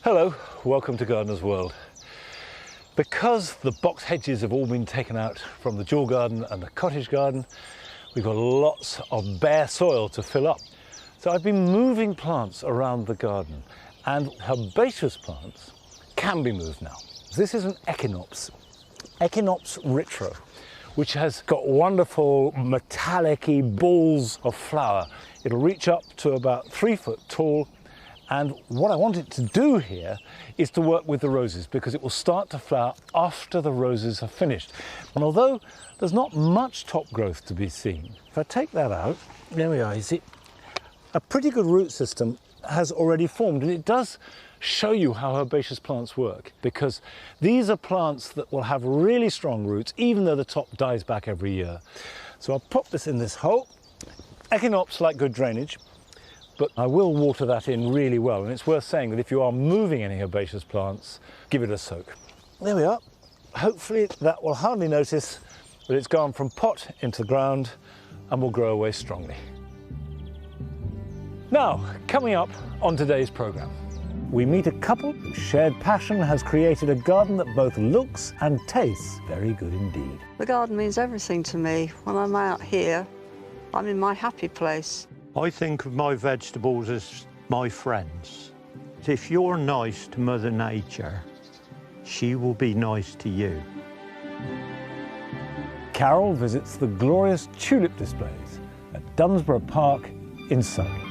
Hello, welcome to Gardener's World. Because the box hedges have all been taken out from the dual garden and the cottage garden, we've got lots of bare soil to fill up. So I've been moving plants around the garden, and herbaceous plants can be moved now. This is an Echinopsis retro, which has got wonderful metallic-y balls of flower. It'll reach up to about 3 foot tall. And what I want it to do here is to work with the roses, because it will start to flower after the roses are finished. And although there's not much top growth to be seen, if I take that out, there we are, you see, a pretty good root system has already formed. And it does show you how herbaceous plants work, because these are plants that will have really strong roots, even though the top dies back every year. So I'll pop this in this hole. Echinops like good drainage, but I will water that in really well. And it's worth saying that if you are moving any herbaceous plants, give it a soak. There we are. Hopefully that will hardly notice that it's gone from pot into the ground and will grow away strongly. Now, coming up on today's programme, we meet a couple whose shared passion has created a garden that both looks and tastes very good indeed. The garden means everything to me. When I'm out here, I'm in my happy place. I think of my vegetables as my friends. If you're nice to Mother Nature, she will be nice to you. Carol visits the glorious tulip displays at Dunsborough Park in Surrey.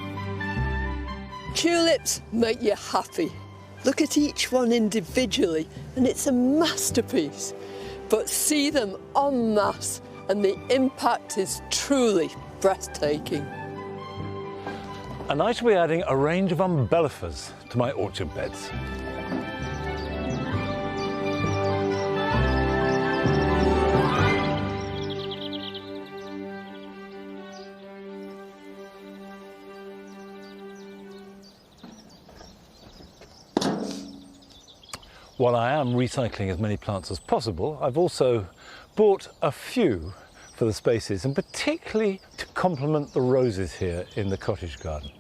Tulips make you happy. Look at each one individually and it's a masterpiece. But see them en masse and the impact is truly breathtaking. And I shall be adding a range of umbellifers to my orchard beds. While I am recycling as many plants as possible, I've also bought a few for the spaces, and particularly to complement the roses here in the cottage garden.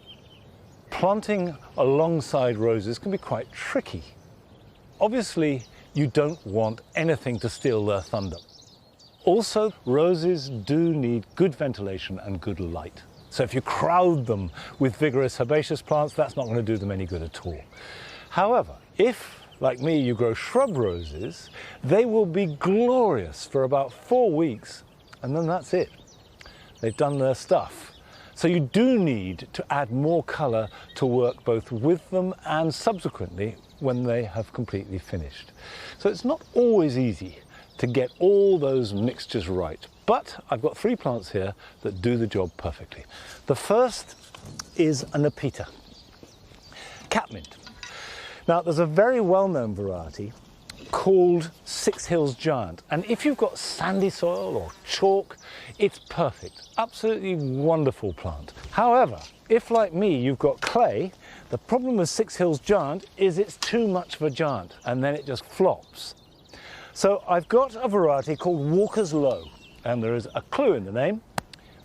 Planting alongside roses can be quite tricky. Obviously, you don't want anything to steal their thunder. Also, roses do need good ventilation and good light. So if you crowd them with vigorous herbaceous plants, that's not going to do them any good at all. However, if, like me, you grow shrub roses, they will be glorious for about 4 weeks, and then that's it. They've done their stuff. So you do need to add more colour to work both with them and subsequently when they have completely finished. So it's not always easy to get all those mixtures right, but I've got 3 plants here that do the job perfectly. The first is a Nepeta, catmint. Now, there's a very well-known variety called Six Hills Giant, and if you've got sandy soil or chalk, it's perfect. Absolutely wonderful plant. However, if like me you've got clay, the problem with Six Hills Giant is it's too much of a giant and then it just flops. So I've got a variety called Walker's Low, and there is a clue in the name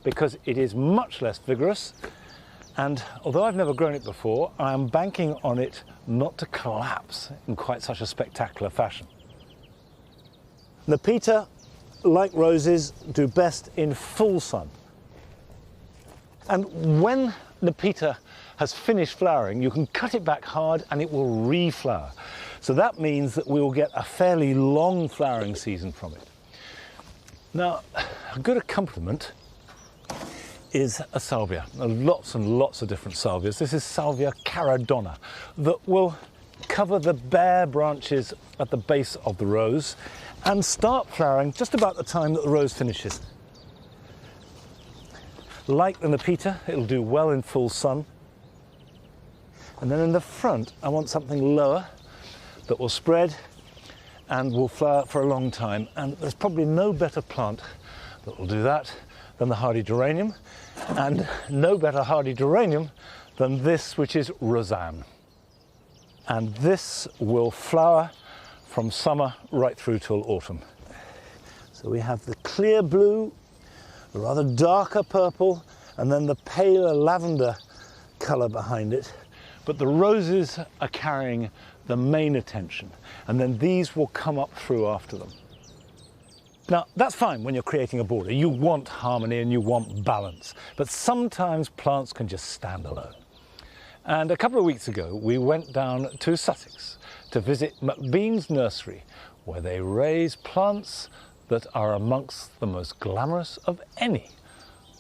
because it is much less vigorous. And although I've never grown it before, I am banking on it not to collapse in quite such a spectacular fashion. Nepeta, like roses, do best in full sun. And when Nepeta has finished flowering, you can cut it back hard and it will reflower. So that means that we will get a fairly long flowering season from it. Now, a good accompaniment is a salvia. Lots and lots of different salvias. This is Salvia caradonna that will cover the bare branches at the base of the rose and start flowering just about the time that the rose finishes. Like the Nepeta, it'll do well in full sun. And then in the front, I want something lower that will spread and will flower for a long time. And there's probably no better plant that will do that than the hardy geranium, and no better hardy geranium than this, which is Roseanne. And this will flower from summer right through till autumn. So we have the clear blue, the rather darker purple, and then the paler lavender colour behind it. But the roses are carrying the main attention, and then these will come up through after them. Now, that's fine when you're creating a border. You want harmony and you want balance, but sometimes plants can just stand alone. And a couple of weeks ago, we went down to Sussex to visit McBean's nursery, where they raise plants that are amongst the most glamorous of any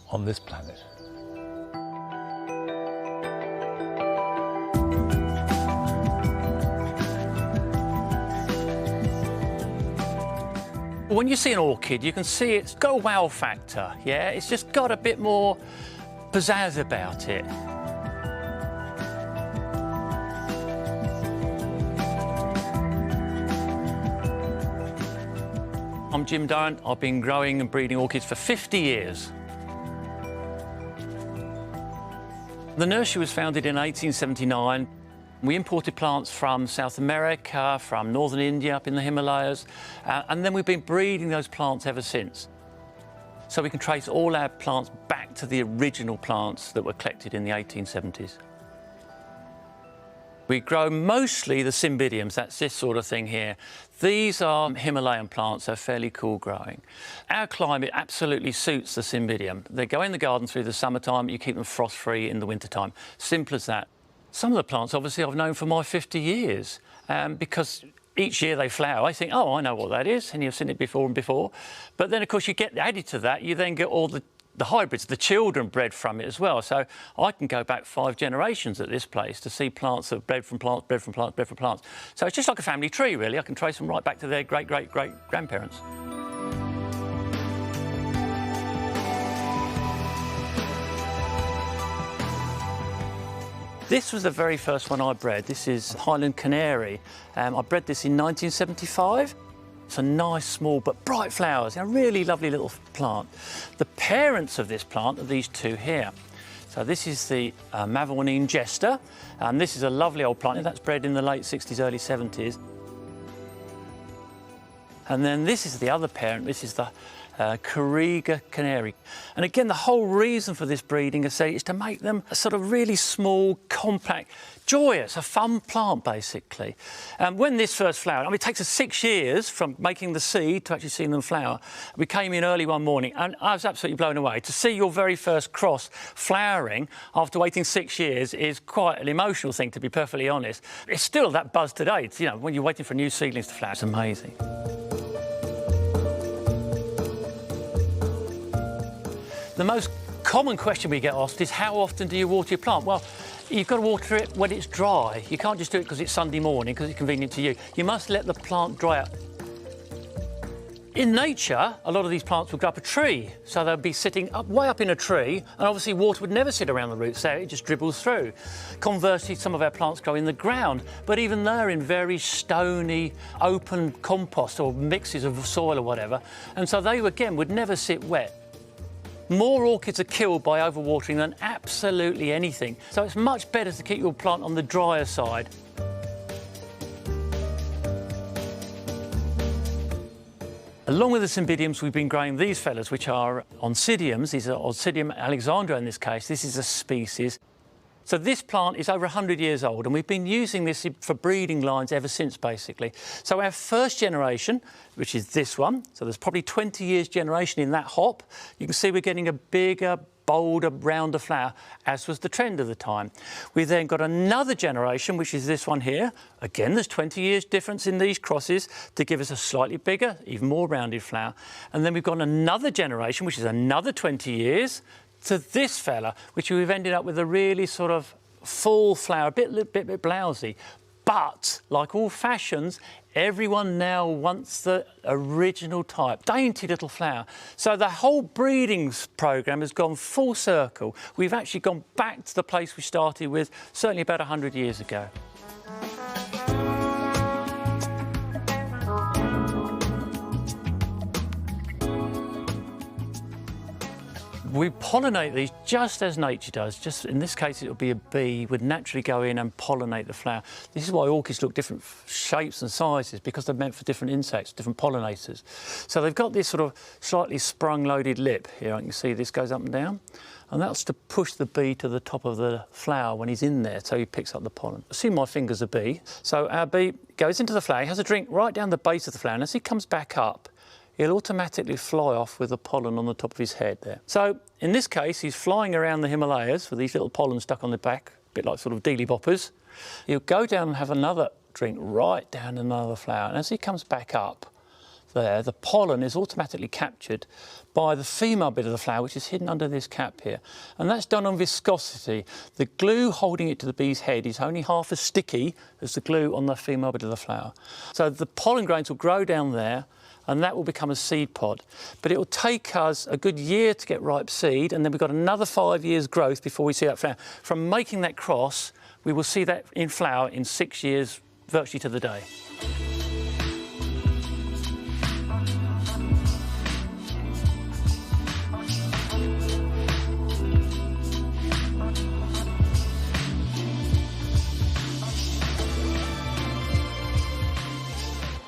on this planet. When you see an orchid, you can see it's got a wow factor, yeah? It's just got a bit more pizzazz about it. I'm Jim Durrant. I've been growing and breeding orchids for 50 years. The nursery was founded in 1879. We imported plants from South America, from northern India, up in the Himalayas, and then we've been breeding those plants ever since. So we can trace all our plants back to the original plants that were collected in the 1870s. We grow mostly the cymbidiums, that's this sort of thing here. These are Himalayan plants, they're fairly cool growing. Our climate absolutely suits the cymbidium. They go in the garden through the summertime, you keep them frost-free in the wintertime. Simple as that. Some of the plants, obviously, I've known for my 50 years because each year they flower. I think, oh, I know what that is, and you've seen it before and before. But then, of course, you get added to that, you then get all the hybrids, the children bred from it as well. So I can go back 5 generations at this place to see plants that are bred from plants, bred from plants, bred from plants. So it's just like a family tree, really. I can trace them right back to their great-great-great-grandparents. This was the very first one I bred. This is Highland Canary. I bred this in 1975. It's a nice, small, but bright flowers. A really lovely little plant. The parents of this plant are these two here. So this is the Mavourneen Jester, and this is a lovely old plant that's bred in the late 60s, early 70s. And then this is the other parent. This is the Kariga Canary. And again, the whole reason for this breeding is to make them a sort of really small, compact, joyous, a fun plant, basically. When this first flowered, I mean, it takes us 6 years from making the seed to actually seeing them flower. We came in early one morning, and I was absolutely blown away. To see your very first cross flowering after waiting 6 years is quite an emotional thing, to be perfectly honest. It's still that buzz today. It's, you know, when you're waiting for new seedlings to flower, it's amazing. The most common question we get asked is, how often do you water your plant? Well, you've got to water it when it's dry. You can't just do it because it's Sunday morning, because it's convenient to you. You must let the plant dry out. In nature, a lot of these plants would go up a tree, so they'll be sitting way up in a tree, and obviously water would never sit around the roots there, it just dribbles through. Conversely, some of our plants grow in the ground, but even they're in very stony, open compost or mixes of soil or whatever, and so they, again, would never sit wet. More orchids are killed by overwatering than absolutely anything, so it's much better to keep your plant on the drier side. Along with the cymbidiums, we've been growing these fellas, which are oncidiums. These are Oncidium alexandra in this case. This is a species. So this plant is over 100 years old, and we've been using this for breeding lines ever since, basically. So our first generation, which is this one, so there's probably 20 years generation in that hop. You can see we're getting a bigger, bolder, rounder flower, as was the trend of the time. We then got another generation, which is this one here. Again, there's 20 years difference in these crosses to give us a slightly bigger, even more rounded flower. And then we've got another generation, which is another 20 years, to this fella, which we've ended up with a really sort of full flower, a bit blousy. But, like all fashions, everyone now wants the original type, dainty little flower. So the whole breeding program has gone full circle. We've actually gone back to the place we started with, certainly about 100 years ago. We pollinate these just as nature does. Just in this case, it would be a bee would naturally go in and pollinate the flower. This is why orchids look different shapes and sizes, because they're meant for different insects, different pollinators. So they've got this sort of slightly sprung-loaded lip here. I can see this goes up and down, and that's to push the bee to the top of the flower when he's in there, so he picks up the pollen. See, my finger's a bee. So our bee goes into the flower, he has a drink right down the base of the flower, and as he comes back up, he'll automatically fly off with the pollen on the top of his head there. So in this case, he's flying around the Himalayas with these little pollen stuck on the back, a bit like sort of dealy boppers. He'll go down and have another drink right down another flower. And as he comes back up there, the pollen is automatically captured by the female bit of the flower, which is hidden under this cap here. And that's done on viscosity. The glue holding it to the bee's head is only half as sticky as the glue on the female bit of the flower. So the pollen grains will grow down there, and that will become a seed pod. But it will take us a good year to get ripe seed, and then we've got another 5 years growth before we see that flower. From making that cross, we will see that in flower in 6 years, virtually to the day.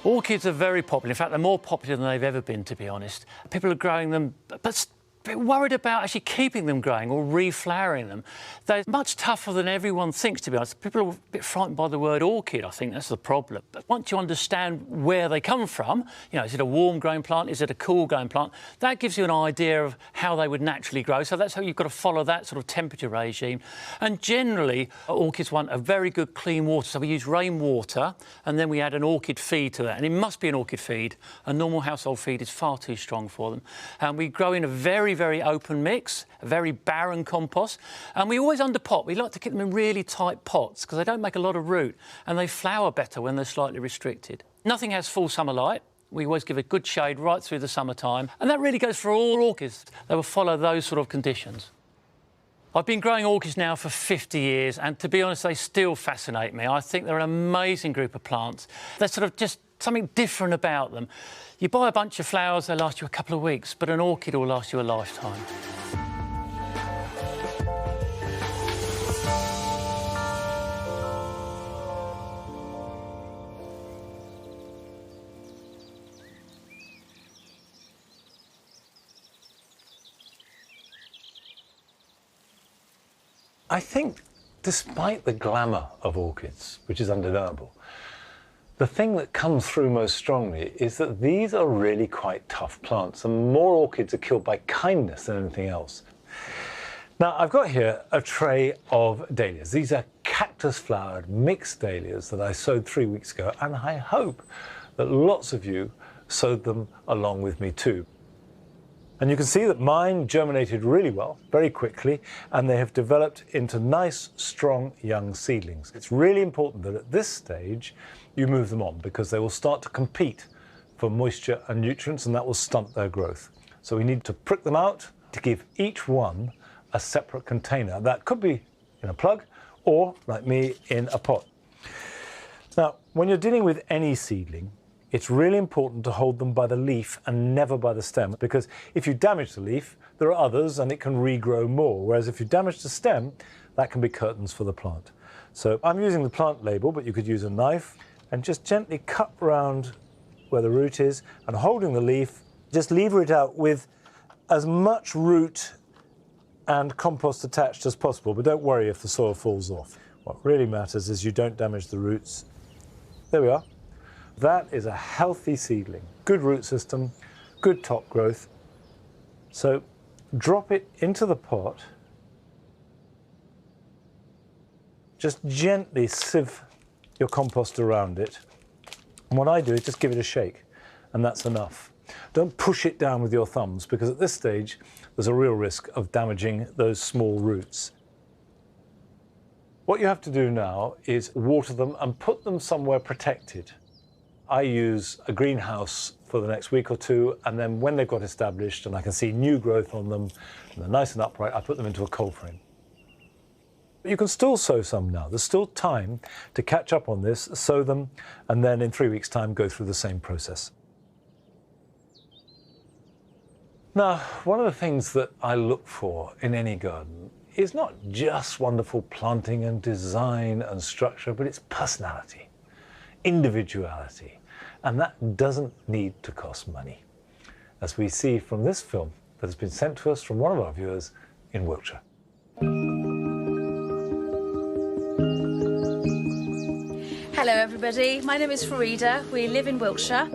Orchids are very popular. In fact, they're more popular than they've ever been, to be honest. People are growing them, but a bit worried about actually keeping them growing or reflowering them. They're much tougher than everyone thinks, to be honest. People are a bit frightened by the word orchid. I think that's the problem. But once you understand where they come from, you know, is it a warm-growing plant? Is it a cool-growing plant? That gives you an idea of how they would naturally grow. So that's how you've got to follow that sort of temperature regime. And generally, orchids want a very good clean water. So we use rainwater, and then we add an orchid feed to that. And it must be an orchid feed. A normal household feed is far too strong for them. And we grow in a very, very open mix, a very barren compost. And we always underpot. We like to keep them in really tight pots because they don't make a lot of root, and they flower better when they're slightly restricted. Nothing has full summer light. We always give it good shade right through the summertime. And that really goes for all orchids. They will follow those sort of conditions. I've been growing orchids now for 50 years, and to be honest, they still fascinate me. I think they're an amazing group of plants. They're sort of just something different about them. You buy a bunch of flowers, they last you a couple of weeks, but an orchid will last you a lifetime. I think, despite the glamour of orchids, which is undeniable, the thing that comes through most strongly is that these are really quite tough plants, and more orchids are killed by kindness than anything else. Now, I've got here a tray of dahlias. These are cactus-flowered mixed dahlias that I sowed 3 weeks ago, and I hope that lots of you sowed them along with me too. And you can see that mine germinated really well, very quickly, and they have developed into nice, strong, young seedlings. It's really important that at this stage you move them on, because they will start to compete for moisture and nutrients, and that will stunt their growth. So we need to prick them out to give each one a separate container. That could be in a plug or, like me, in a pot. Now, when you're dealing with any seedling, it's really important to hold them by the leaf and never by the stem, because if you damage the leaf, there are others and it can regrow more, whereas if you damage the stem, that can be curtains for the plant. So I'm using the plant label, but you could use a knife and just gently cut round where the root is, and holding the leaf, just lever it out with as much root and compost attached as possible, but don't worry if the soil falls off. What really matters is you don't damage the roots. There we are. That is a healthy seedling, good root system, good top growth. So drop it into the pot. Just gently sieve your compost around it. And what I do is just give it a shake, and that's enough. Don't push it down with your thumbs, because at this stage, there's a real risk of damaging those small roots. What you have to do now is water them and put them somewhere protected. I use a greenhouse for the next week or two, and then when they've got established and I can see new growth on them, and they're nice and upright, I put them into a cold frame. You can still sow some now. There's still time to catch up on this, sow them, and then in 3 weeks' time go through the same process. Now, one of the things that I look for in any garden is not just wonderful planting and design and structure, but it's personality, individuality, and that doesn't need to cost money, as we see from this film that has been sent to us from one of our viewers in Wiltshire. Hello everybody, my name is Farida. We live in Wiltshire.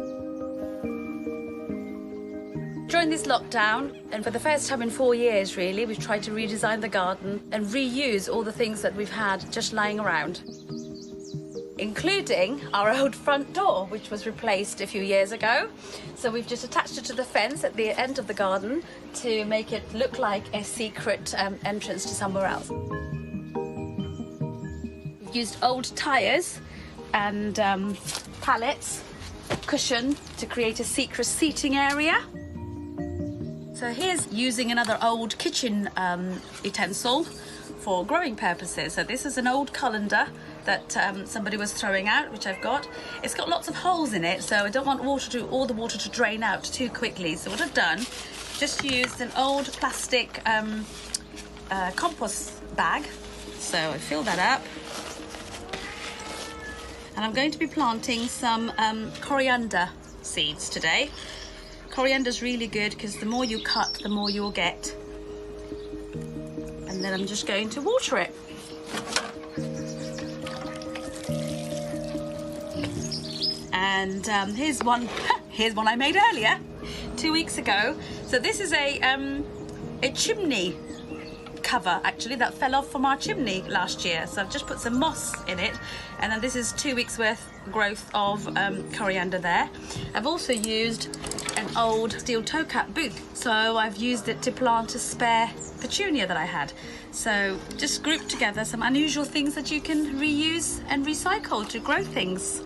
During this lockdown, and for the first time in 4 years really, we've tried to redesign the garden and reuse all the things that we've had just lying around, including our old front door, which was replaced a few years ago. So we've just attached it to the fence at the end of the garden to make it look like a secret entrance to somewhere else. We've used old tyres and pallets, cushion to create a secret seating area. So here's using another old kitchen utensil for growing purposes. So this is an old colander that somebody was throwing out, which I've got. It's got lots of holes in it, so I don't want all the water to drain out too quickly. So what I've done, just used an old plastic compost bag. So I fill that up. And I'm going to be planting some coriander seeds today. Coriander's really good because the more you cut, the more you'll get. And then I'm just going to water it. And here's one I made earlier, 2 weeks ago. So this is a chimney cover actually that fell off from our chimney last year. So I've just put some moss in it, and then this is 2 weeks worth growth of coriander there. I've also used an old steel toe cap booth, so I've used it to plant a spare petunia that I had. So just grouped together some unusual things that you can reuse and recycle to grow things.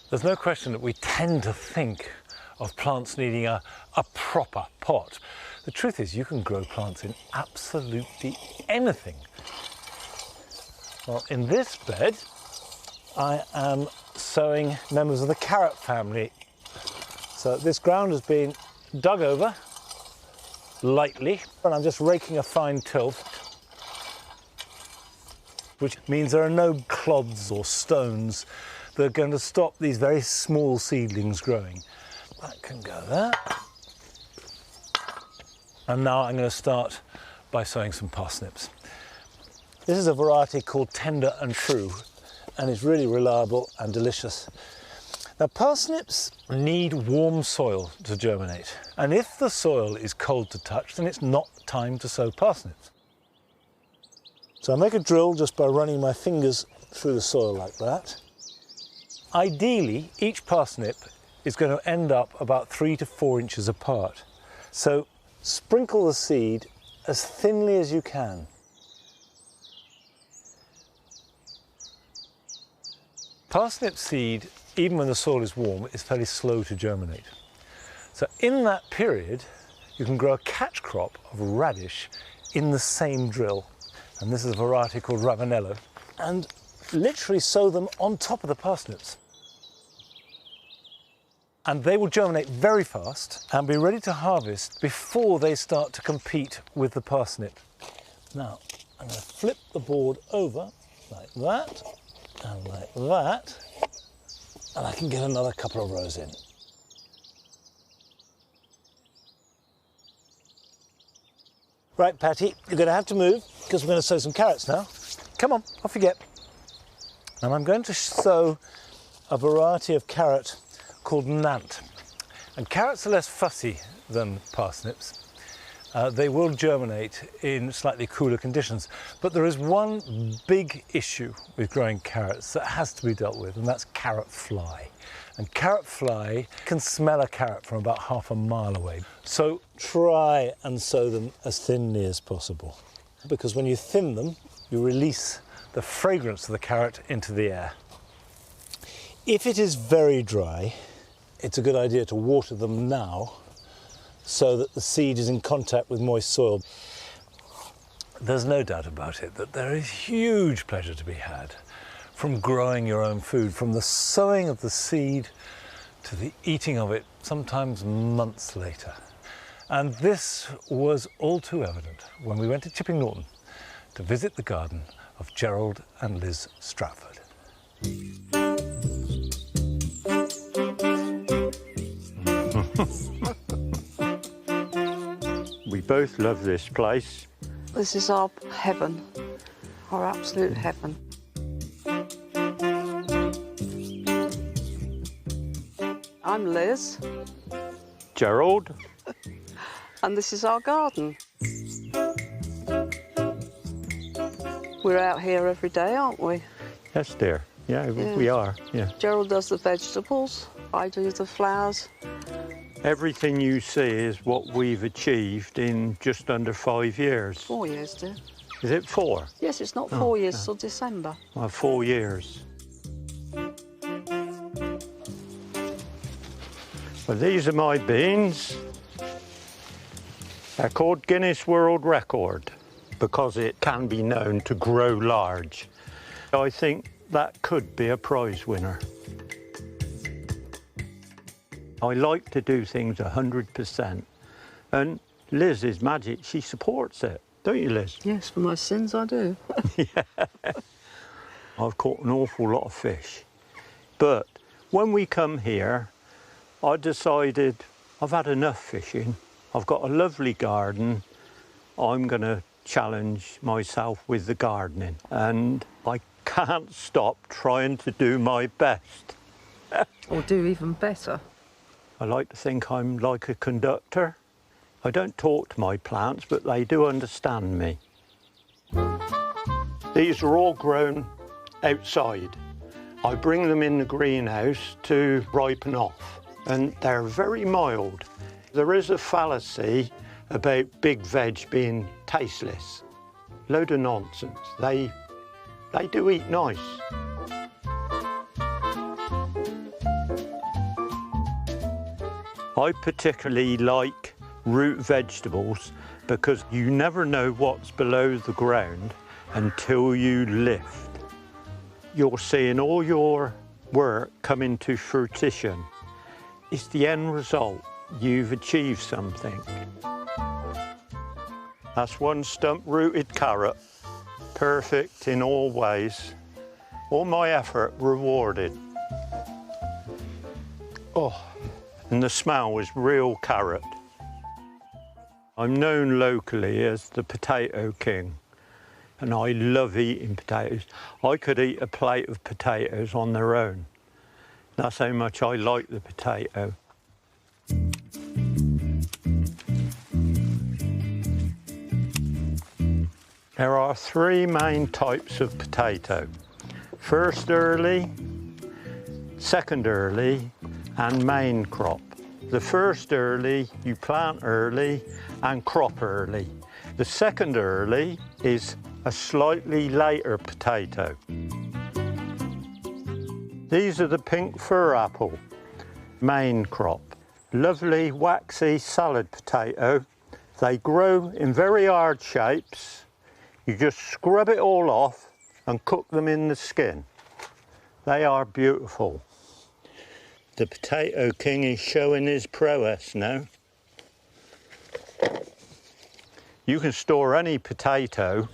There's no question that we tend to think of plants needing a proper pot. The truth is, you can grow plants in absolutely anything. Well, in this bed, I am sowing members of the carrot family. So this ground has been dug over lightly, and I'm just raking a fine tilth, which means there are no clods or stones that are going to stop these very small seedlings growing. That can go there. And now I'm going to start by sowing some parsnips. This is a variety called Tender and True, and it's really reliable and delicious. Now, parsnips need warm soil to germinate, and if the soil is cold to touch, then it's not time to sow parsnips. So I make a drill just by running my fingers through the soil like that. Ideally, each parsnip is going to end up about 3 to 4 inches apart. So sprinkle the seed as thinly as you can. Parsnip seed, even when the soil is warm, is fairly slow to germinate. So in that period, you can grow a catch crop of radish in the same drill. And this is a variety called Ravenello. And literally sow them on top of the parsnips. And they will germinate very fast and be ready to harvest before they start to compete with the parsnip. Now, I'm going to flip the board over like that and like that, and I can get another couple of rows in. Right, Patty, you're going to have to move because we're going to sow some carrots now. Come on, off you get. And I'm going to sow a variety of carrot called Nant. And carrots are less fussy than parsnips. They will germinate in slightly cooler conditions. But there is one big issue with growing carrots that has to be dealt with, and that's carrot fly. And carrot fly can smell a carrot from about half a mile away. So try and sow them as thinly as possible, because when you thin them, you release the fragrance of the carrot into the air. If it is very dry, it's a good idea to water them now so that the seed is in contact with moist soil. There's no doubt about it that there is huge pleasure to be had from growing your own food, from the sowing of the seed to the eating of it, sometimes months later. And this was all too evident when we went to Chipping Norton to visit the garden of Gerald and Liz Stratford. We both love this place. This is our heaven, our absolute heaven. I'm Liz. Gerald. And this is our garden. We're out here every day, aren't we? Yes, dear. Yeah, we are. Yeah. Gerald does the vegetables, I do the flowers. Everything you see is what we've achieved in just under 5 years. 4 years, dear. Is it 4? Yes, it's not 4 years till December. Well, 4 years. Well, these are my beans. They're called Guinness World Record because it can be known to grow large. I think that could be a prize winner. I like to do things 100%. And Liz is magic, she supports it. Don't you, Liz? Yes, for my sins I do. Yeah. I've caught an awful lot of fish. But when we come here, I decided I've had enough fishing. I've got a lovely garden. I'm going to challenge myself with the gardening. And I can't stop trying to do my best. Or do even better. I like to think I'm like a conductor. I don't talk to my plants, but they do understand me. These are all grown outside. I bring them in the greenhouse to ripen off, and they're very mild. There is a fallacy about big veg being tasteless. Load of nonsense. They do eat nice. I particularly like root vegetables because you never know what's below the ground until you lift. You're seeing all your work come into fruition. It's the end result. You've achieved something. That's one stump-rooted carrot, perfect in all ways. All my effort rewarded. Oh, and the smell was real carrot. I'm known locally as the potato king, and I love eating potatoes. I could eat a plate of potatoes on their own. That's how much I like the potato. There are 3 main types of potato. First early, second early, and main crop. The first early, you plant early and crop early. The second early is a slightly later potato. These are the pink fir apple, main crop. Lovely, waxy salad potato. They grow in very hard shapes. You just scrub it all off and cook them in the skin. They are beautiful. The potato king is showing his prowess now. You can store any potato,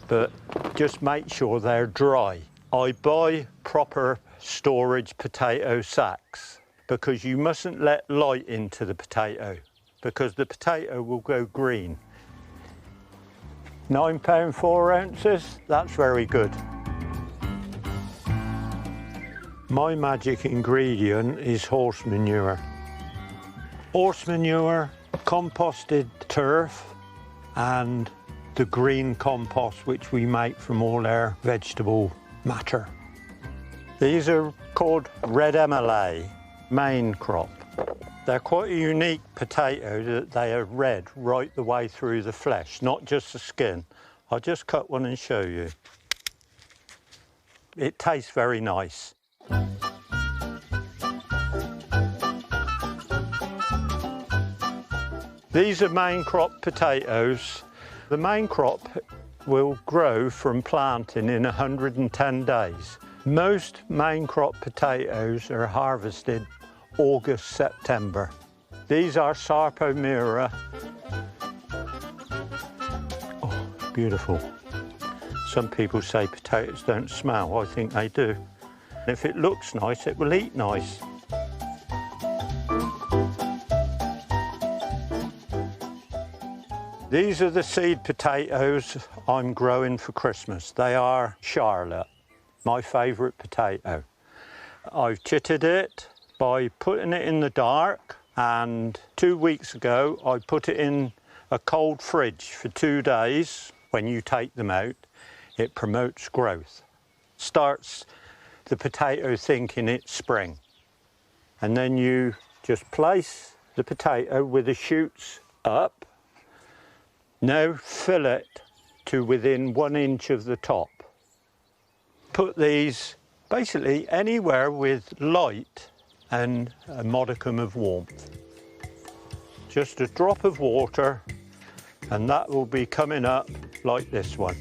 but just make sure they're dry. I buy proper storage potato sacks because you mustn't let light into the potato because the potato will go green. £9 4 ounces, that's very good. My magic ingredient is horse manure. Horse manure, composted turf, and the green compost which we make from all our vegetable matter. These are called red MLA, main crop. They're quite a unique potato that they are red right the way through the flesh, not just the skin. I'll just cut one and show you. It tastes very nice. These are main crop potatoes. The main crop will grow from planting in 110 days. Most main crop potatoes are harvested August, September. These are Sarpomira. Oh, beautiful. Some people say potatoes don't smell. I think they do. If it looks nice, it will eat nice. These are the seed potatoes I'm growing for Christmas. They are Charlotte, my favourite potato. I've chitted it by putting it in the dark, and 2 weeks ago I put it in a cold fridge for 2 days. When you take them out, it promotes growth. Starts the potato thinking it's spring. And then you just place the potato with the shoots up. Now fill it to within 1 inch of the top. Put these basically anywhere with light and a modicum of warmth. Just a drop of water, and that will be coming up like this one.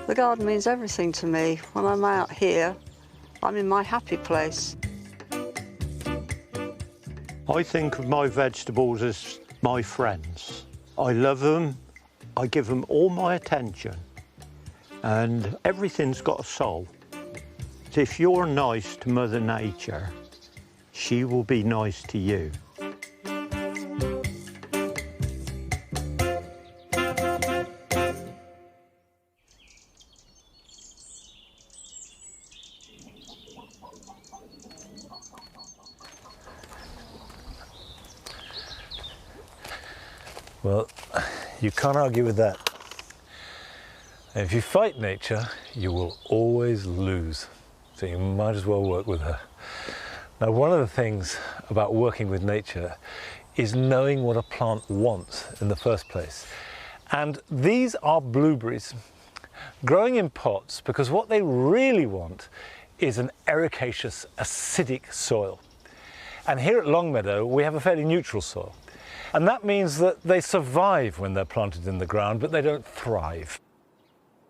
The garden means everything to me. When I'm out here, I'm in my happy place. I think of my vegetables as my friends. I love them, I give them all my attention, and everything's got a soul. If you're nice to Mother Nature, she will be nice to you. Well, you can't argue with that. And if you fight nature, you will always lose. So you might as well work with her. Now, one of the things about working with nature is knowing what a plant wants in the first place. And these are blueberries growing in pots because what they really want is an ericaceous, acidic soil. And here at Longmeadow, we have a fairly neutral soil. And that means that they survive when they're planted in the ground, but they don't thrive.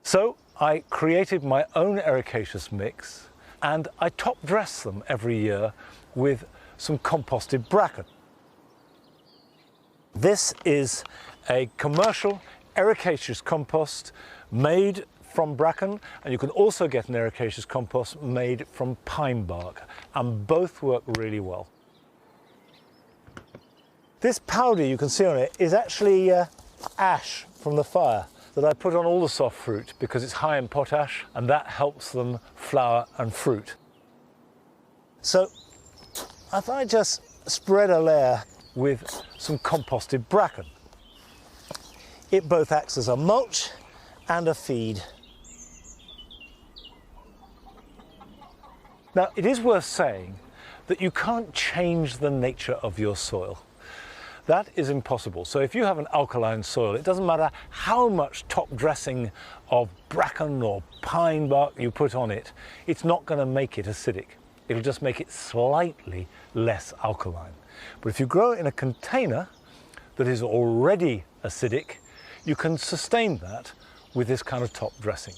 So I created my own ericaceous mix, and I top dress them every year with some composted bracken. This is a commercial ericaceous compost made from bracken, and you can also get an ericaceous compost made from pine bark, and both work really well. This powder you can see on it is actually ash from the fire that I put on all the soft fruit because it's high in potash, and that helps them flower and fruit. So if I just spread a layer with some composted bracken, it both acts as a mulch and a feed. Now, it is worth saying that you can't change the nature of your soil. That is impossible. So if you have an alkaline soil, it doesn't matter how much top dressing of bracken or pine bark you put on it, it's not going to make it acidic. It'll just make it slightly less alkaline. But if you grow it in a container that is already acidic, you can sustain that with this kind of top dressing.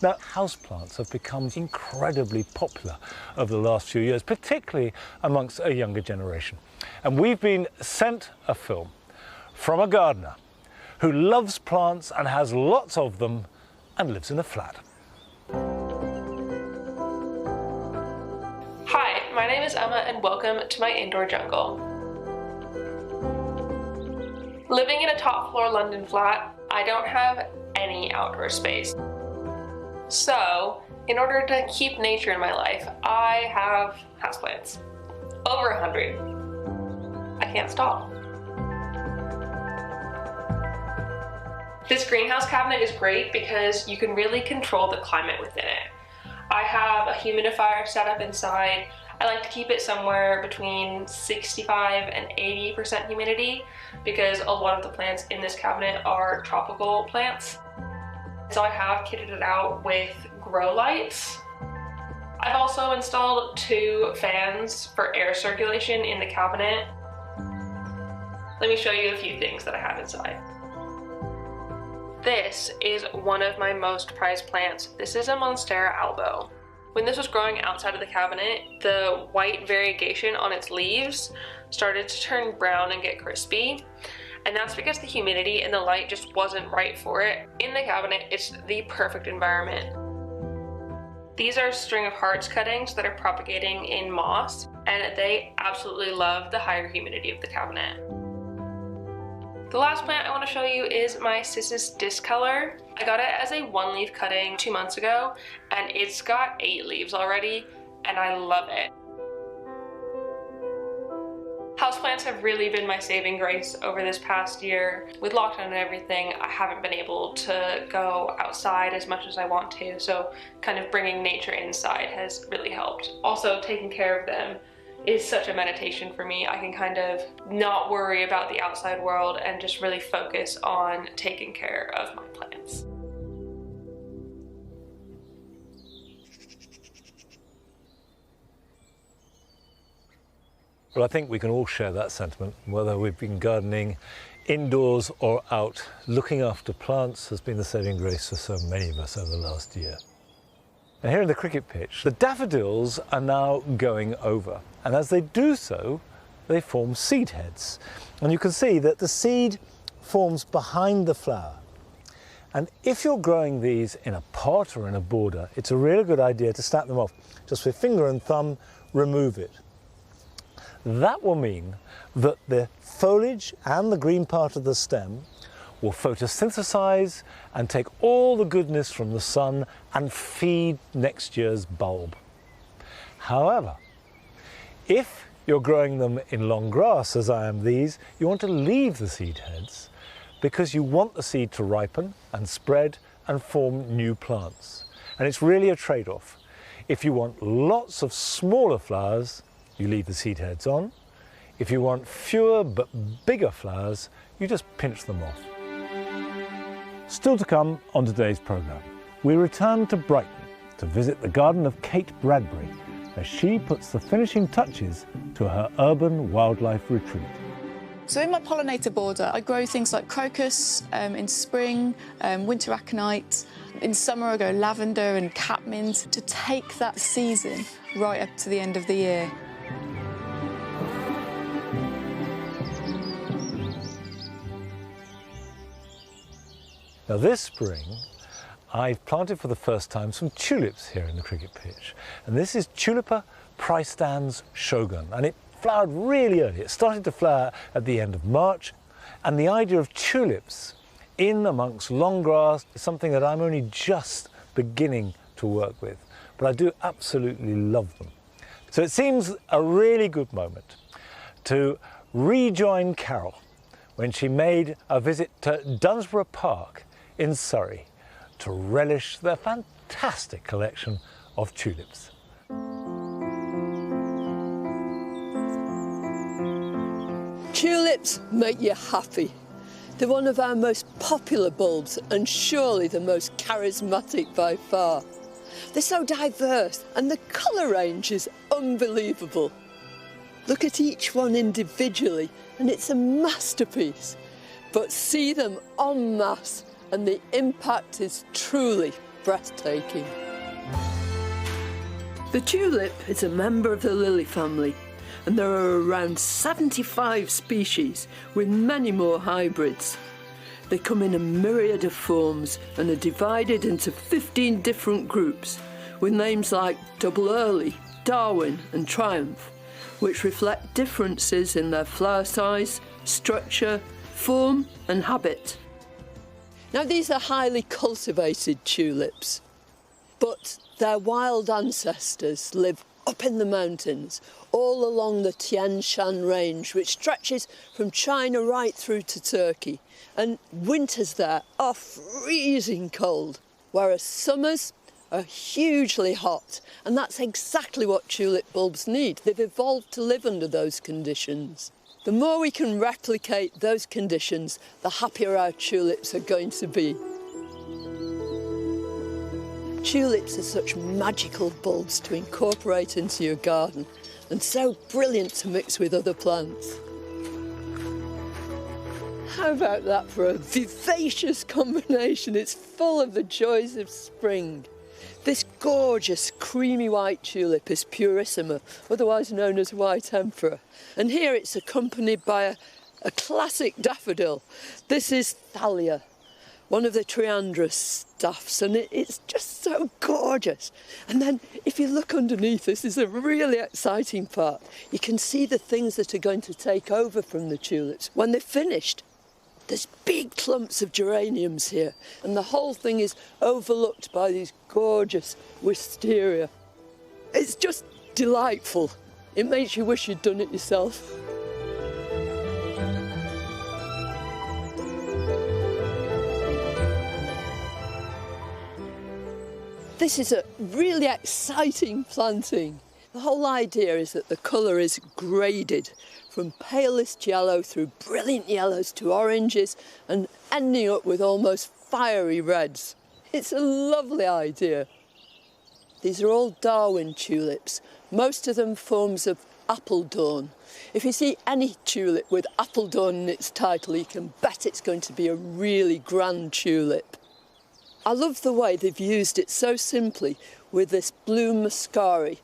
Now, houseplants have become incredibly popular over the last few years, particularly amongst a younger generation. And we've been sent a film from a gardener who loves plants and has lots of them and lives in a flat. Hi, my name is Emma and welcome to my indoor jungle. Living in a top floor London flat, I don't have any outdoor space. So, in order to keep nature in my life, I have houseplants. Over 100. I can't stop. This greenhouse cabinet is great because you can really control the climate within it. I have a humidifier set up inside. I like to keep it somewhere between 65 and 80% humidity because a lot of the plants in this cabinet are tropical plants. So I have kitted it out with grow lights. I've also installed 2 fans for air circulation in the cabinet. Let me show you a few things that I have inside. This is one of my most prized plants. This is a Monstera albo. When this was growing outside of the cabinet, the white variegation on its leaves started to turn brown and get crispy. And that's because the humidity and the light just wasn't right for it. In the cabinet, it's the perfect environment. These are string of hearts cuttings that are propagating in moss, and they absolutely love the higher humidity of the cabinet. The last plant I want to show you is my Cissus discolor. I got it as a 1-leaf cutting 2 months ago, and it's got 8 leaves already, and I love it. Houseplants have really been my saving grace over this past year. With lockdown and everything, I haven't been able to go outside as much as I want to, so kind of bringing nature inside has really helped. Also, taking care of them is such a meditation for me. I can kind of not worry about the outside world and just really focus on taking care of my plants. Well, I think we can all share that sentiment, whether we've been gardening indoors or out. Looking after plants has been the saving grace for so many of us over the last year. Now, here in the cricket pitch, the daffodils are now going over, and as they do so, they form seed heads. And you can see that the seed forms behind the flower. And if you're growing these in a pot or in a border, it's a really good idea to snap them off. Just with finger and thumb, remove it. That will mean that the foliage and the green part of the stem will photosynthesize and take all the goodness from the sun and feed next year's bulb. However, if you're growing them in long grass, as I am these, you want to leave the seed heads because you want the seed to ripen and spread and form new plants. And it's really a trade-off. If you want lots of smaller flowers, you leave the seed heads on. If you want fewer but bigger flowers, you just pinch them off. Still to come on today's programme, we return to Brighton to visit the garden of Kate Bradbury as she puts the finishing touches to her urban wildlife retreat. So in my pollinator border, I grow things like crocus in spring, winter aconite. In summer, I go lavender and catmint to take that season right up to the end of the year. Now this spring, I've planted for the first time some tulips here in the cricket pitch. And this is Tulipa praestans Shogun, and it flowered really early. It started to flower at the end of March, and the idea of tulips in amongst long grass is something that I'm only just beginning to work with, but I do absolutely love them. So it seems a really good moment to rejoin Carol when she made a visit to Dunsborough Park in Surrey to relish their fantastic collection of tulips. Tulips make you happy. They're one of our most popular bulbs and surely the most charismatic by far. They're so diverse and the colour range is unbelievable. Look at each one individually and it's a masterpiece, but see them en masse and the impact is truly breathtaking. The tulip is a member of the lily family, and there are around 75 species with many more hybrids. They come in a myriad of forms and are divided into 15 different groups with names like Double Early, Darwin and Triumph, which reflect differences in their flower size, structure, form and habit. Now these are highly cultivated tulips, but their wild ancestors live up in the mountains, all along the Tian Shan range, which stretches from China right through to Turkey. And winters there are freezing cold, whereas summers are hugely hot. And that's exactly what tulip bulbs need. They've evolved to live under those conditions. The more we can replicate those conditions, the happier our tulips are going to be. Tulips are such magical bulbs to incorporate into your garden and so brilliant to mix with other plants. How about that for a vivacious combination? It's full of the joys of spring. This gorgeous creamy white tulip is Purissima, otherwise known as White Emperor. And here it's accompanied by a classic daffodil. This is Thalia, one of the Triandrus stuffs, and it's just so gorgeous. And then if you look underneath, this is a really exciting part. You can see the things that are going to take over from the tulips when they're finished. There's big clumps of geraniums here, and the whole thing is overlooked by these gorgeous wisteria. It's just delightful. It makes you wish you'd done it yourself. This is a really exciting planting. The whole idea is that the colour is graded from palest yellow through brilliant yellows to oranges and ending up with almost fiery reds. It's a lovely idea. These are all Darwin tulips, most of them forms of appledorn. If you see any tulip with appledorn in its title, you can bet it's going to be a really grand tulip. I love the way they've used it so simply with this blue muscari.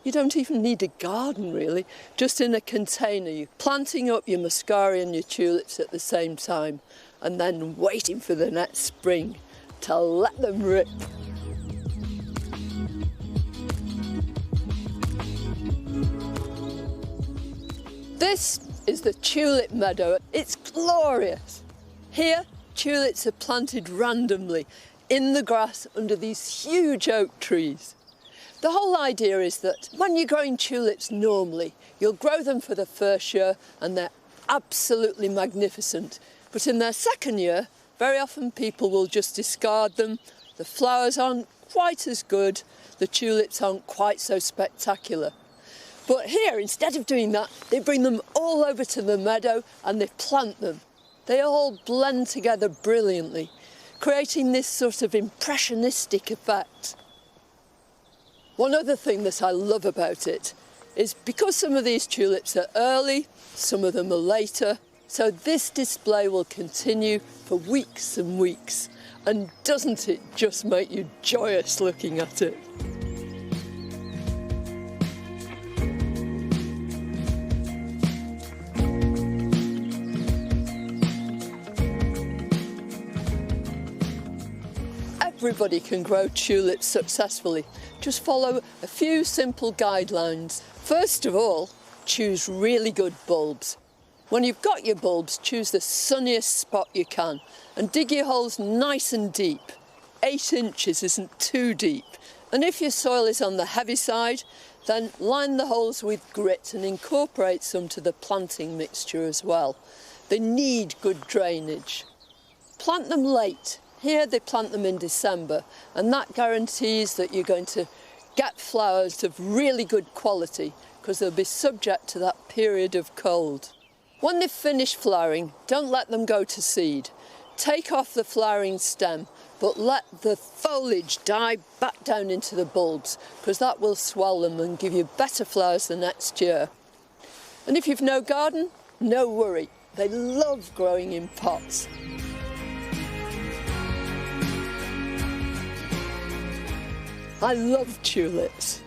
You don't even need a garden really, just in a container. You're planting up your muscari and your tulips at the same time and then waiting for the next spring to let them rip. This is the tulip meadow. It's glorious. Here, tulips are planted randomly in the grass under these huge oak trees. The whole idea is that when you're growing tulips normally, you'll grow them for the first year and they're absolutely magnificent. But in their second year, very often people will just discard them. The flowers aren't quite as good, the tulips aren't quite so spectacular. But here, instead of doing that, they bring them all over to the meadow and they plant them. They all blend together brilliantly, creating this sort of impressionistic effect. One other thing that I love about it is because some of these tulips are early, some of them are later, so this display will continue for weeks and weeks. And doesn't it just make you joyous looking at it? Everybody can grow tulips successfully. Just follow a few simple guidelines. First of all, choose really good bulbs. When you've got your bulbs, choose the sunniest spot you can and dig your holes nice and deep. 8 inches isn't too deep. And if your soil is on the heavy side, then line the holes with grit and incorporate some to the planting mixture as well. They need good drainage. Plant them late. Here they plant them in December, and that guarantees that you're going to get flowers of really good quality because they'll be subject to that period of cold. When they've finished flowering, don't let them go to seed. Take off the flowering stem, but let the foliage die back down into the bulbs because that will swell them and give you better flowers the next year. And if you've no garden, no worry. They love growing in pots. I love tulips.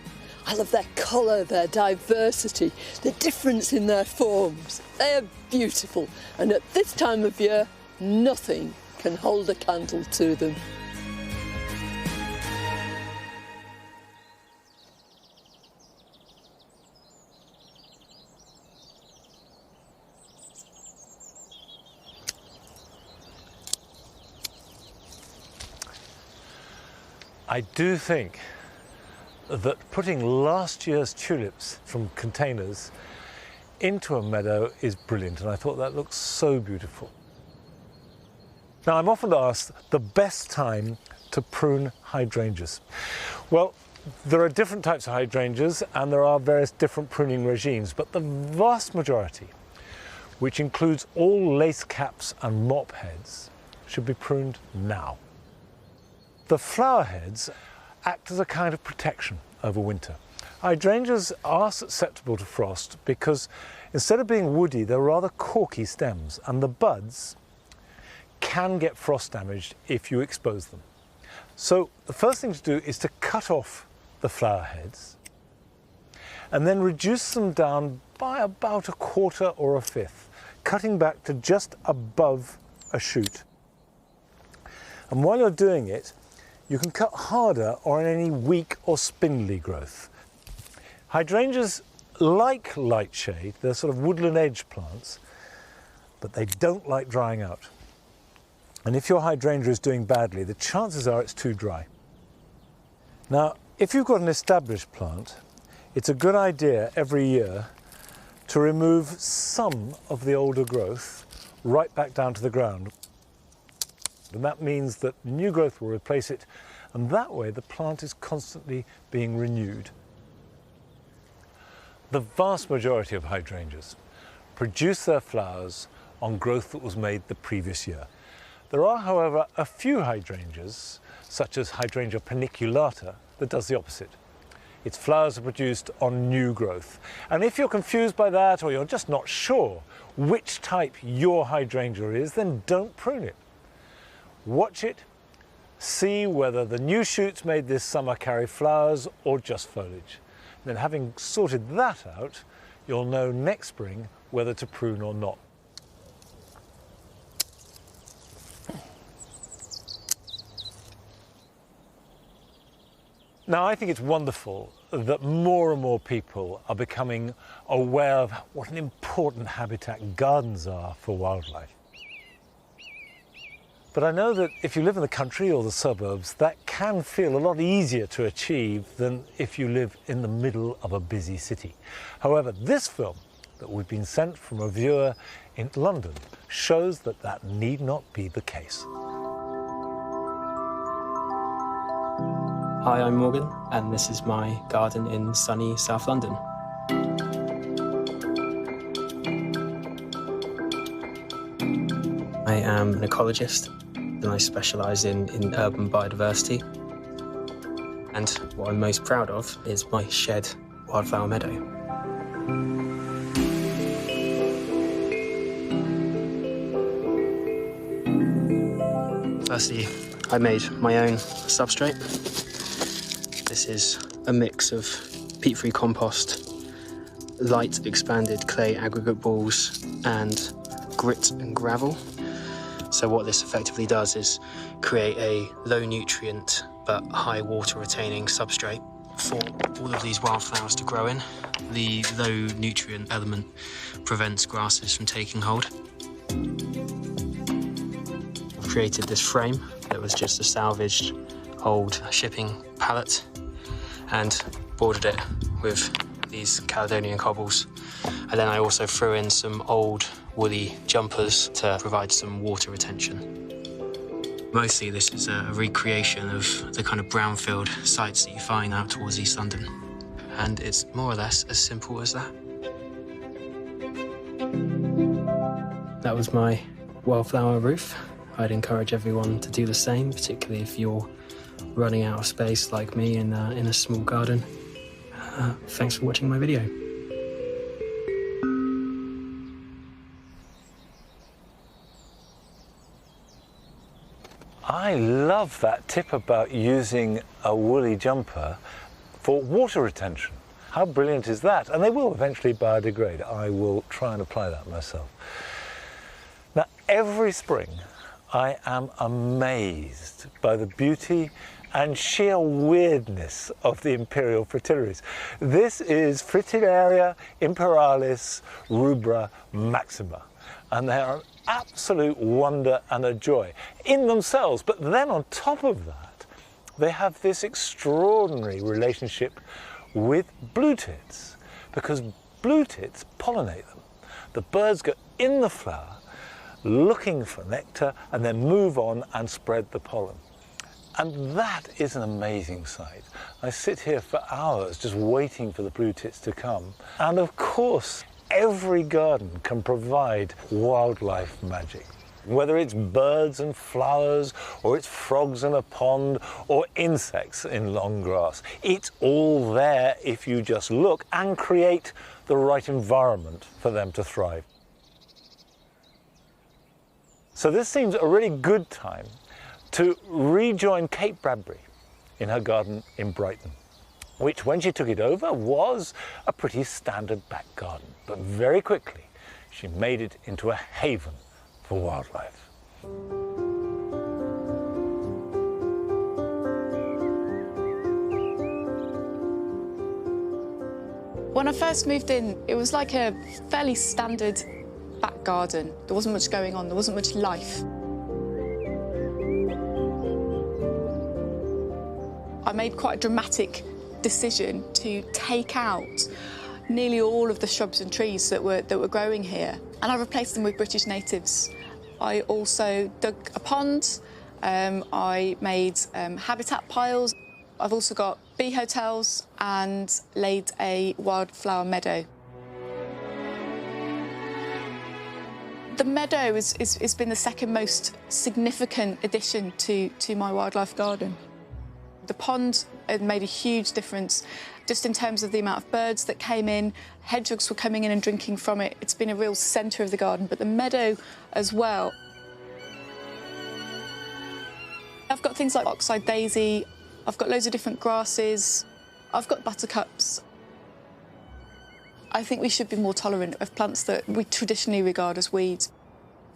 I love their colour, their diversity, the difference in their forms. They are beautiful, and at this time of year, nothing can hold a candle to them. I do think that putting last year's tulips from containers into a meadow is brilliant, and I thought that looked so beautiful. Now, I'm often asked the best time to prune hydrangeas. Well, there are different types of hydrangeas and there are various different pruning regimes, but the vast majority, which includes all lace caps and mop heads, should be pruned now. The flower heads act as a kind of protection over winter. Hydrangeas are susceptible to frost because instead of being woody, they're rather corky stems, and the buds can get frost damaged if you expose them. So the first thing to do is to cut off the flower heads and then reduce them down by about 1/4 or 1/5, cutting back to just above a shoot. And while you're doing it, you can cut harder on any weak or spindly growth. Hydrangeas like light shade, they're sort of woodland edge plants, but they don't like drying out. And if your hydrangea is doing badly, the chances are it's too dry. Now, if you've got an established plant, it's a good idea every year to remove some of the older growth right back down to the ground. And that means that new growth will replace it, and that way the plant is constantly being renewed. The vast majority of hydrangeas produce their flowers on growth that was made the previous year. There are, however, a few hydrangeas, such as Hydrangea paniculata, that does the opposite. Its flowers are produced on new growth. And if you're confused by that, or you're just not sure which type your hydrangea is, then don't prune it. Watch it, see whether the new shoots made this summer carry flowers or just foliage. Then, having sorted that out, you'll know next spring whether to prune or not. Now, I think it's wonderful that more and more people are becoming aware of what an important habitat gardens are for wildlife. But I know that if you live in the country or the suburbs, that can feel a lot easier to achieve than if you live in the middle of a busy city. However, this film that we've been sent from a viewer in London shows that that need not be the case. Hi, I'm Morgan, and this is my garden in sunny South London. I am an ecologist, and I specialise in urban biodiversity. And what I'm most proud of is my shed wildflower meadow. Firstly, I made my own substrate. This is a mix of peat-free compost, light expanded clay aggregate balls, and grit and gravel. So what this effectively does is create a low nutrient but high water retaining substrate for all of these wildflowers to grow in. The low nutrient element prevents grasses from taking hold. I've created this frame that was just a salvaged old shipping pallet and bordered it with these Caledonian cobbles. And then I also threw in some old woolly jumpers to provide some water retention. Mostly this is a recreation of the kind of brownfield sites that you find out towards East London. And it's more or less as simple as that. That was my wildflower roof. I'd encourage everyone to do the same, particularly if you're running out of space like me in a small garden. Thanks for watching my video. I love that tip about using a woolly jumper for water retention. How brilliant is that? And they will eventually biodegrade. I will try and apply that myself. Now, every spring, I am amazed by the beauty and sheer weirdness of the imperial fritillaries. This is Fritillaria imperalis rubra maxima, and they are an absolute wonder and a joy in themselves. But then on top of that, they have this extraordinary relationship with blue tits, because blue tits pollinate them. The birds go in the flower looking for nectar and then move on and spread the pollen. And that is an amazing sight. I sit here for hours just waiting for the blue tits to come. And of course, every garden can provide wildlife magic. Whether it's birds and flowers, or it's frogs in a pond, or insects in long grass, it's all there if you just look and create the right environment for them to thrive. So this seems a really good time to rejoin Kate Bradbury in her garden in Brighton, which when she took it over was a pretty standard back garden, but very quickly she made it into a haven for wildlife. When I first moved in, it was like a fairly standard back garden. There wasn't much going on, there wasn't much life. I made quite a dramatic decision to take out nearly all of the shrubs and trees that were growing here, and I replaced them with British natives. I also dug a pond, I made habitat piles. I've also got bee hotels and laid a wildflower meadow. The meadow has been the second most significant addition to my wildlife garden. The pond had made a huge difference just in terms of the amount of birds that came in. Hedgehogs were coming in and drinking from it. It's been a real centre of the garden, but the meadow as well. I've got things like oxeye daisy, I've got loads of different grasses, I've got buttercups. I think we should be more tolerant of plants that we traditionally regard as weeds.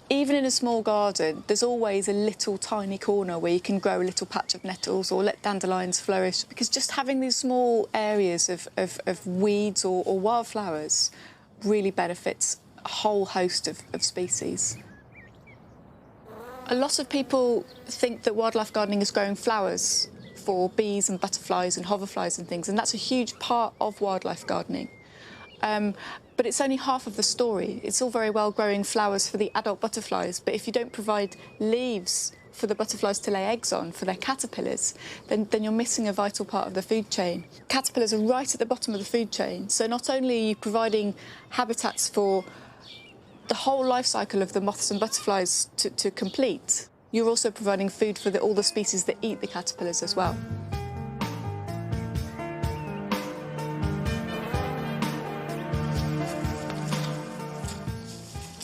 Even in a small garden, there's always a little tiny corner where you can grow a little patch of nettles or let dandelions flourish, because just having these small areas of weeds or wildflowers really benefits a whole host of species. A lot of people think that wildlife gardening is growing flowers for bees and butterflies and hoverflies and things, and that's a huge part of wildlife gardening. But it's only half of the story. It's all very well growing flowers for the adult butterflies, but if you don't provide leaves for the butterflies to lay eggs on, for their caterpillars, then you're missing a vital part of the food chain. Caterpillars are right at the bottom of the food chain, so not only are you providing habitats for the whole life cycle of the moths and butterflies to complete, you're also providing food for all the species that eat the caterpillars as well.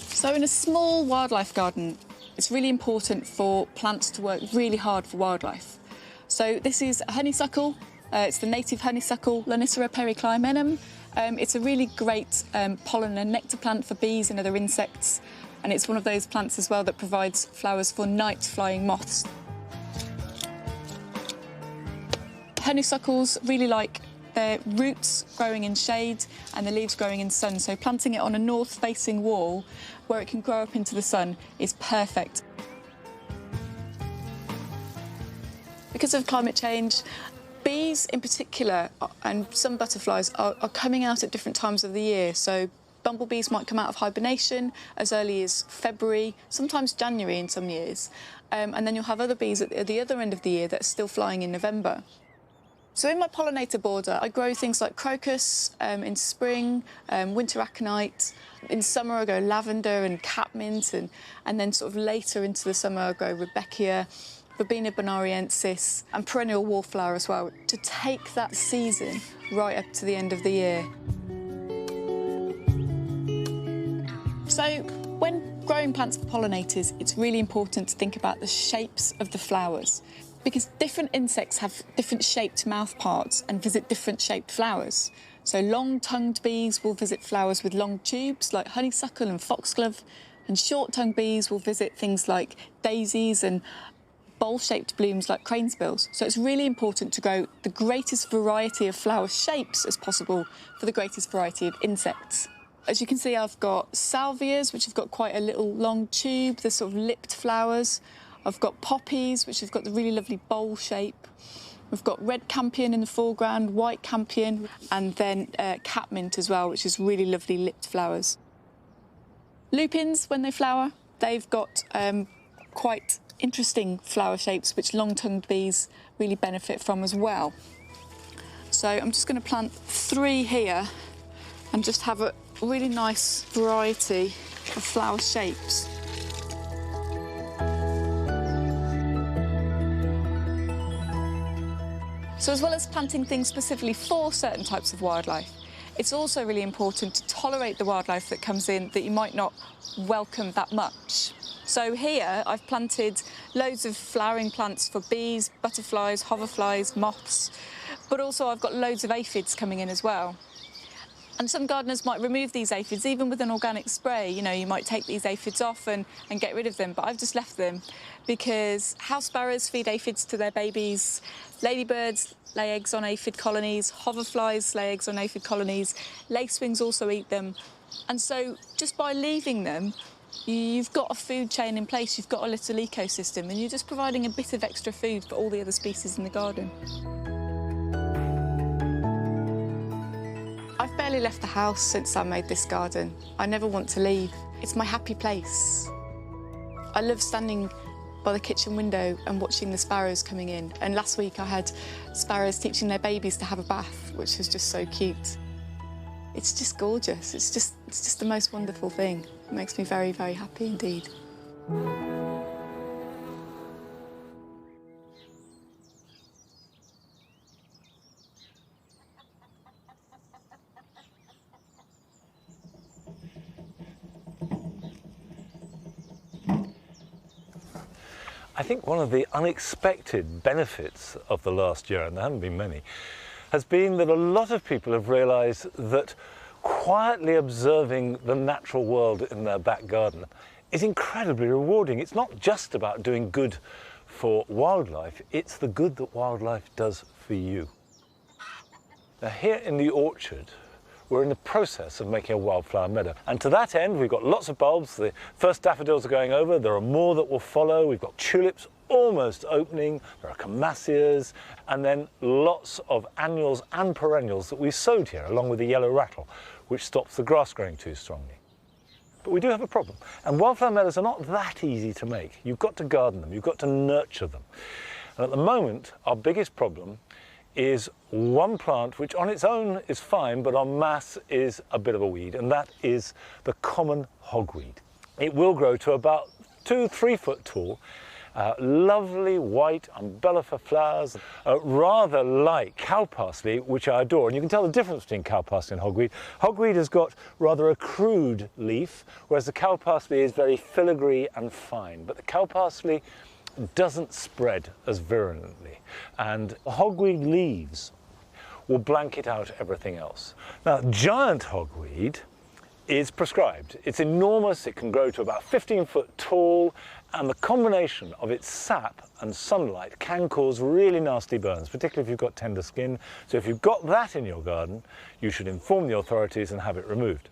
So in a small wildlife garden, it's really important for plants to work really hard for wildlife. So this is a honeysuckle. It's the native honeysuckle, Lonicera periclymenum. It's a really great pollen and nectar plant for bees and other insects. And it's one of those plants as well that provides flowers for night-flying moths. Honeysuckles really like their roots growing in shade and the leaves growing in sun, so planting it on a north-facing wall where it can grow up into the sun is perfect. Because of climate change, bees in particular and some butterflies are coming out at different times of the year. So bumblebees might come out of hibernation as early as February, sometimes January in some years. And then you'll have other bees at the other end of the year that are still flying in November. So in my pollinator border, I grow things like crocus in spring, winter aconite. In summer, I grow lavender and catmint, and then sort of later into the summer, I grow rudbeckia, Verbena bonariensis, and perennial wallflower as well, to take that season right up to the end of the year. So when growing plants for pollinators, it's really important to think about the shapes of the flowers, because different insects have different shaped mouth parts and visit different shaped flowers. So long-tongued bees will visit flowers with long tubes like honeysuckle and foxglove, and short-tongued bees will visit things like daisies and bowl-shaped blooms like cranesbills. So it's really important to grow the greatest variety of flower shapes as possible for the greatest variety of insects. As you can see, I've got salvias, which have got quite a little long tube, they're sort of lipped flowers. I've got poppies, which have got the really lovely bowl shape. We've got red campion in the foreground, white campion, and then catmint as well, which is really lovely lipped flowers. Lupins, when they flower, they've got quite interesting flower shapes, which long-tongued bees really benefit from as well. So I'm just going to plant 3 here and just have a really nice variety of flower shapes. So as well as planting things specifically for certain types of wildlife, it's also really important to tolerate the wildlife that comes in that you might not welcome that much. So here I've planted loads of flowering plants for bees, butterflies, hoverflies, moths, but also I've got loads of aphids coming in as well. And some gardeners might remove these aphids even with an organic spray. You know, you might take these aphids off and get rid of them, but I've just left them because house sparrows feed aphids to their babies, ladybirds lay eggs on aphid colonies, hoverflies lay eggs on aphid colonies, lacewings also eat them. And so just by leaving them, you've got a food chain in place, you've got a little ecosystem, and you're just providing a bit of extra food for all the other species in the garden. I've barely left the house since I made this garden. I never want to leave. It's my happy place. I love standing by the kitchen window and watching the sparrows coming in. And last week I had sparrows teaching their babies to have a bath, which was just so cute. It's just gorgeous. It's just the most wonderful thing. It makes me very, very happy indeed. I think one of the unexpected benefits of the last year, and there haven't been many, has been that a lot of people have realised that quietly observing the natural world in their back garden is incredibly rewarding. It's not just about doing good for wildlife, it's the good that wildlife does for you. Now here in the orchard, we're in the process of making a wildflower meadow. And to that end, we've got lots of bulbs. The first daffodils are going over. There are more that will follow. We've got tulips almost opening. There are camasias, and then lots of annuals and perennials that we sowed here, along with the yellow rattle, which stops the grass growing too strongly. But we do have a problem. And wildflower meadows are not that easy to make. You've got to garden them. You've got to nurture them. And at the moment, our biggest problem is one plant which on its own is fine, but en masse is a bit of a weed, and that is the common hogweed. It will grow to about 2-3 foot tall, lovely white umbellifer flowers, rather like cow parsley, which I adore. And you can tell the difference between cow parsley and hogweed. Hogweed has got rather a crude leaf, whereas the cow parsley is very filigree and fine. But the cow parsley doesn't spread as virulently, and hogweed leaves will blanket out everything else. Now, giant hogweed is prescribed. It's enormous, it can grow to about 15 foot tall, and the combination of its sap and sunlight can cause really nasty burns, particularly if you've got tender skin. So if you've got that in your garden, you should inform the authorities and have it removed.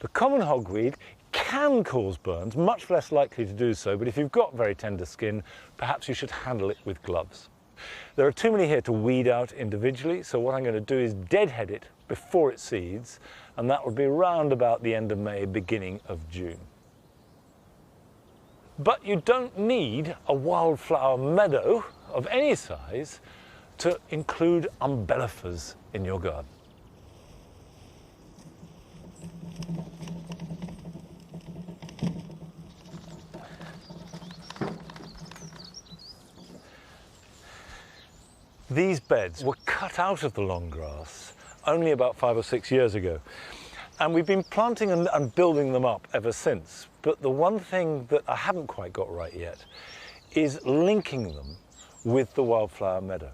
The common hogweed can cause burns, much less likely to do so, but if you've got very tender skin, perhaps you should handle it with gloves. There are too many here to weed out individually, so what I'm going to do is deadhead it before it seeds, and that would be round about the end of May, beginning of June. But you don't need a wildflower meadow of any size to include umbellifers in your garden. These beds were cut out of the long grass only about 5 or 6 years ago. And we've been planting and building them up ever since. But the one thing that I haven't quite got right yet is linking them with the wildflower meadow.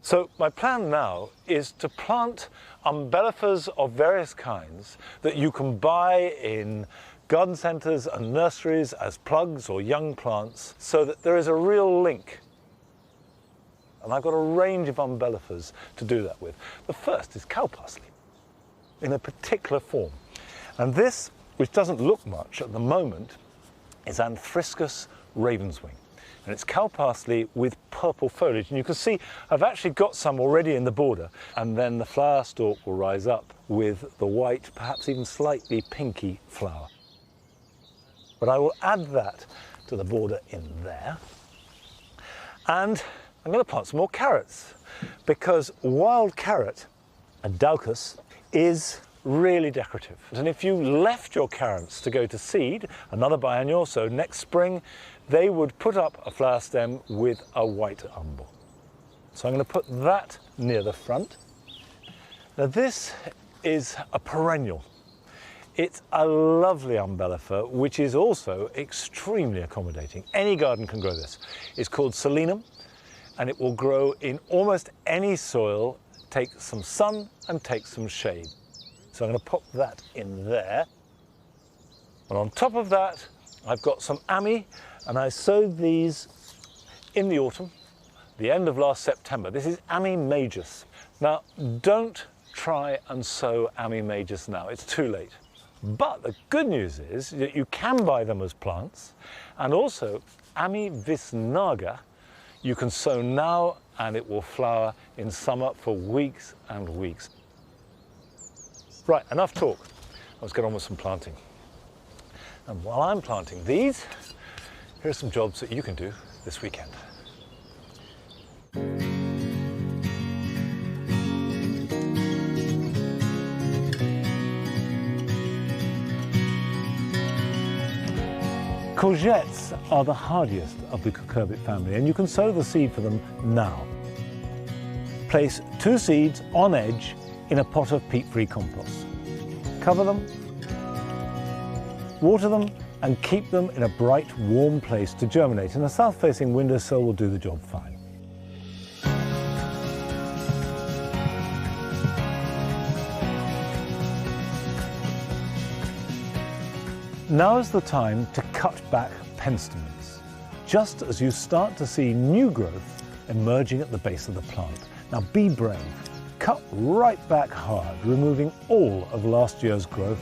So my plan now is to plant umbellifers of various kinds that you can buy in garden centres and nurseries as plugs or young plants, so that there is a real link. And I've got a range of umbellifers to do that with. The first is cow parsley in a particular form. And this, which doesn't look much at the moment, is Anthriscus ravenswing. And it's cow parsley with purple foliage. And you can see I've actually got some already in the border. And then the flower stalk will rise up with the white, perhaps even slightly pinky flower. But I will add that to the border in there. And I'm going to plant some more carrots, because wild carrot, a daucus, is really decorative. And if you left your carrots to go to seed, another biennial, so next spring, they would put up a flower stem with a white umbel. So I'm going to put that near the front. Now this is a perennial. It's a lovely umbellifer, which is also extremely accommodating. Any garden can grow this. It's called Selenum, and it will grow in almost any soil, take some sun and take some shade. So I'm going to pop that in there. And on top of that, I've got some Ami, and I sowed these in the autumn, the end of last September. This is Ami Majus. Now, don't try and sow Ami Majus now, it's too late. But the good news is that you can buy them as plants, and also Ami Visnaga you can sow now and it will flower in summer for weeks and weeks. Right, enough talk. Let's get on with some planting. And while I'm planting these, here are some jobs that you can do this weekend. Courgettes are the hardiest of the cucurbit family, and you can sow the seed for them now. Place 2 seeds on edge in a pot of peat-free compost. Cover them, water them, and keep them in a bright, warm place to germinate, and a south-facing windowsill will do the job fine. Now is the time to cut back penstemons, just as you start to see new growth emerging at the base of the plant. Now be brave, cut right back hard, removing all of last year's growth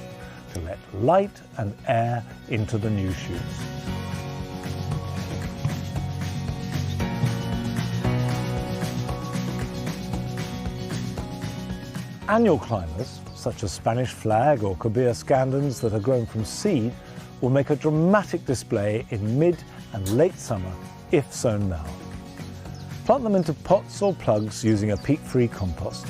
to let light and air into the new shoots. Annual climbers, such as Spanish flag or Corbea scandens that are grown from seed, will make a dramatic display in mid and late summer if sown now. Plant them into pots or plugs using a peat-free compost.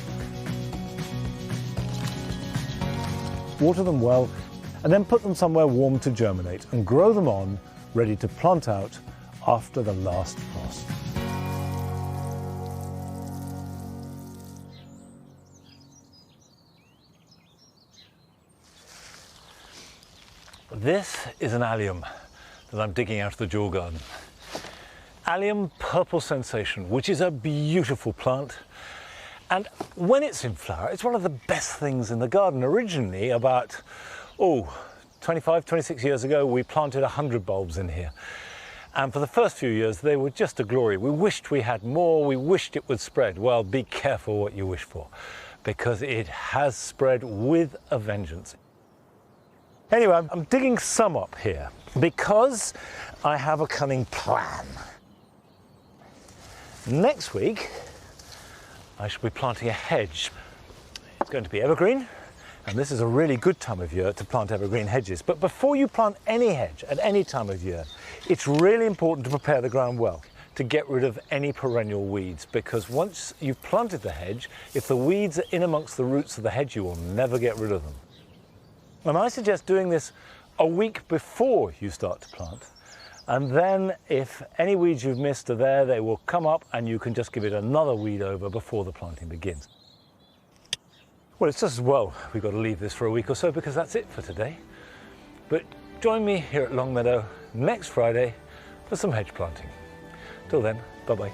Water them well and then put them somewhere warm to germinate and grow them on, ready to plant out after the last frost. This is an allium that I'm digging out of the jewel garden. Allium Purple Sensation, which is a beautiful plant. And when it's in flower, it's one of the best things in the garden. Originally, about, 25, 26 years ago, we planted 100 bulbs in here. And for the first few years, they were just a glory. We wished we had more, we wished it would spread. Well, be careful what you wish for, because it has spread with a vengeance. Anyway, I'm digging some up here because I have a cunning plan. Next week, I shall be planting a hedge. It's going to be evergreen, and this is a really good time of year to plant evergreen hedges. But before you plant any hedge at any time of year, it's really important to prepare the ground well, to get rid of any perennial weeds, because once you've planted the hedge, if the weeds are in amongst the roots of the hedge, you will never get rid of them. And I suggest doing this a week before you start to plant. And then if any weeds you've missed are there, they will come up and you can just give it another weed over before the planting begins. Well, it's just as well we've got to leave this for a week or so, because that's it for today. But join me here at Longmeadow next Friday for some hedge planting. Till then, bye-bye.